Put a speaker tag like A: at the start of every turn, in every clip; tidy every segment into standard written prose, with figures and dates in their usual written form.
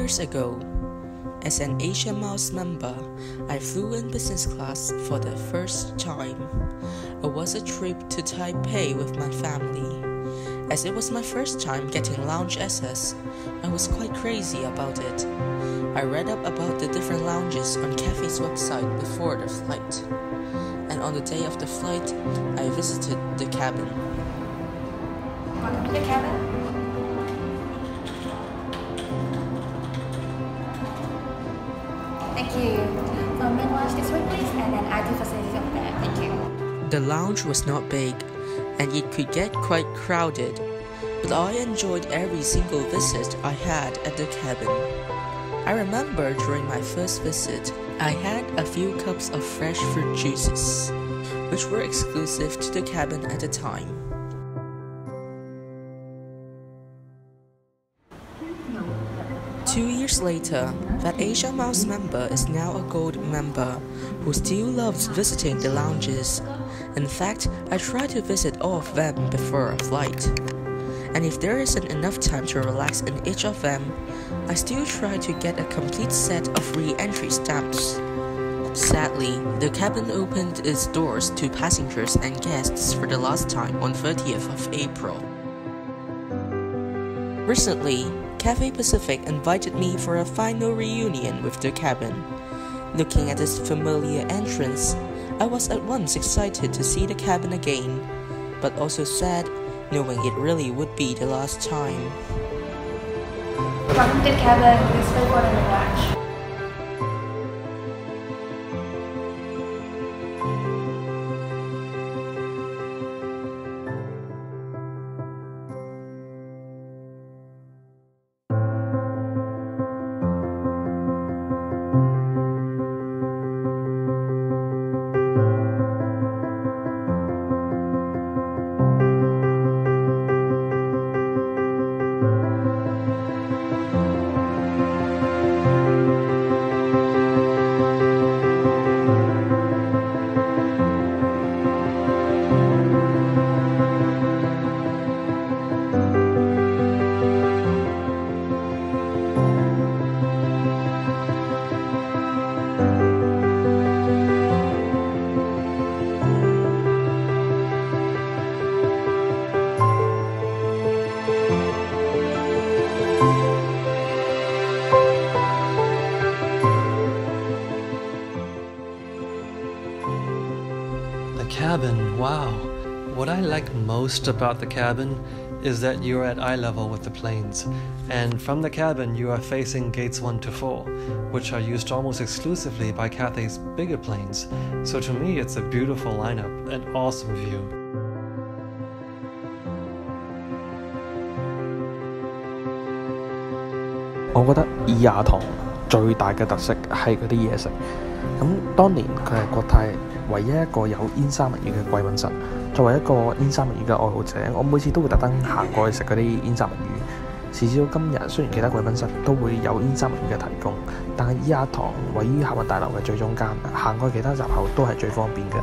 A: years ago, as an Asia Miles member, I flew in business class for the first time. It was a trip to Taipei with my family. As it was my first time getting lounge access, I was quite crazy about it. I read up about the different lounges on Cathay's website before the flight. And on the day of the flight, I visited the cabin.
B: Welcome to the cabin. Thank you. Main lounge this way, please, and then ID facilities over there. Thank you.
A: The lounge was not big, and it could get quite crowded, but I enjoyed every single visit I had at the cabin. I remember during my first visit, I had a few cups of fresh fruit juices, which were exclusive to the cabin at the time. Two years later, that Asia Miles member is now a gold member who still loves visiting the lounges. In fact, I try to visit all of them before a flight. And if there isn't enough time to relax in each of them, I still try to get a complete set of re-entry stamps. Sadly, the cabin opened its doors to passengers and guests for the last time on 30th of April. Recently, Cathay Pacific invited me for a final reunion with the cabin. Looking at this familiar entrance, I was at once excited to see the cabin again, but also sad knowing it really would be the last time.
B: Welcome to the cabin. Please wait for the lounge.
C: Cabin, wow. What I like most about the cabin is that you're at eye level with the planes, and from the cabin you are facing gates 1 to 4, which are used almost exclusively by Cathay's bigger planes. So to me it's a beautiful lineup, an awesome view.
D: 我覺得亞堂最大嘅特色係嗰啲嘢食。咁當年佢係國泰唯一一個有煙三文魚嘅貴賓室。作為一個煙三文魚嘅愛好者，我每次都會特登行過去食嗰啲煙三文魚。時至到今日，雖然其他貴賓室都會有煙三文魚嘅提供，但係亞堂位於客運大樓嘅最中間，行過其他閘口都係最方便嘅。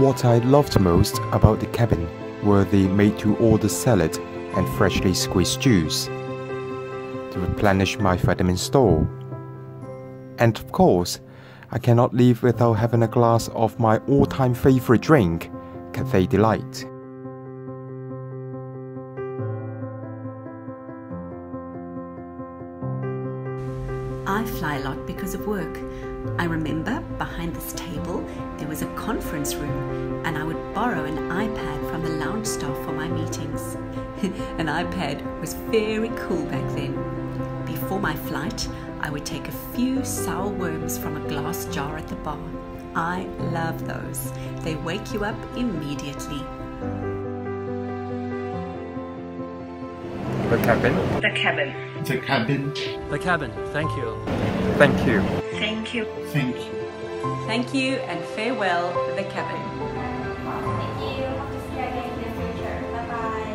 E: What I loved most about the cabin were the made-to-order salad and freshly squeezed juice to replenish my vitamin store. And of course, I cannot live without having a glass of my all-time favorite drink, Cathay Delight.
F: I fly a lot because of work. I remember behind this table there was a conference room and I would borrow an iPad from the lounge staff for my meetings. An iPad was very cool back then. Before my flight, I would take a few sour worms from a glass jar at the bar. I love those. They wake you up immediately.
E: The cabin.
B: The cabin.
G: The cabin.
C: The cabin, thank you.
E: Thank you.
B: Thank you.
G: Thank you.
F: Thank you and farewell, the cabin.
B: Thank you. Hope to see you again in the future. Bye-bye.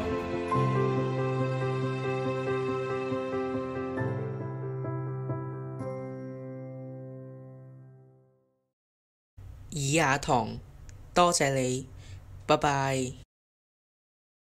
A: 以牙堂，多謝你，拜拜。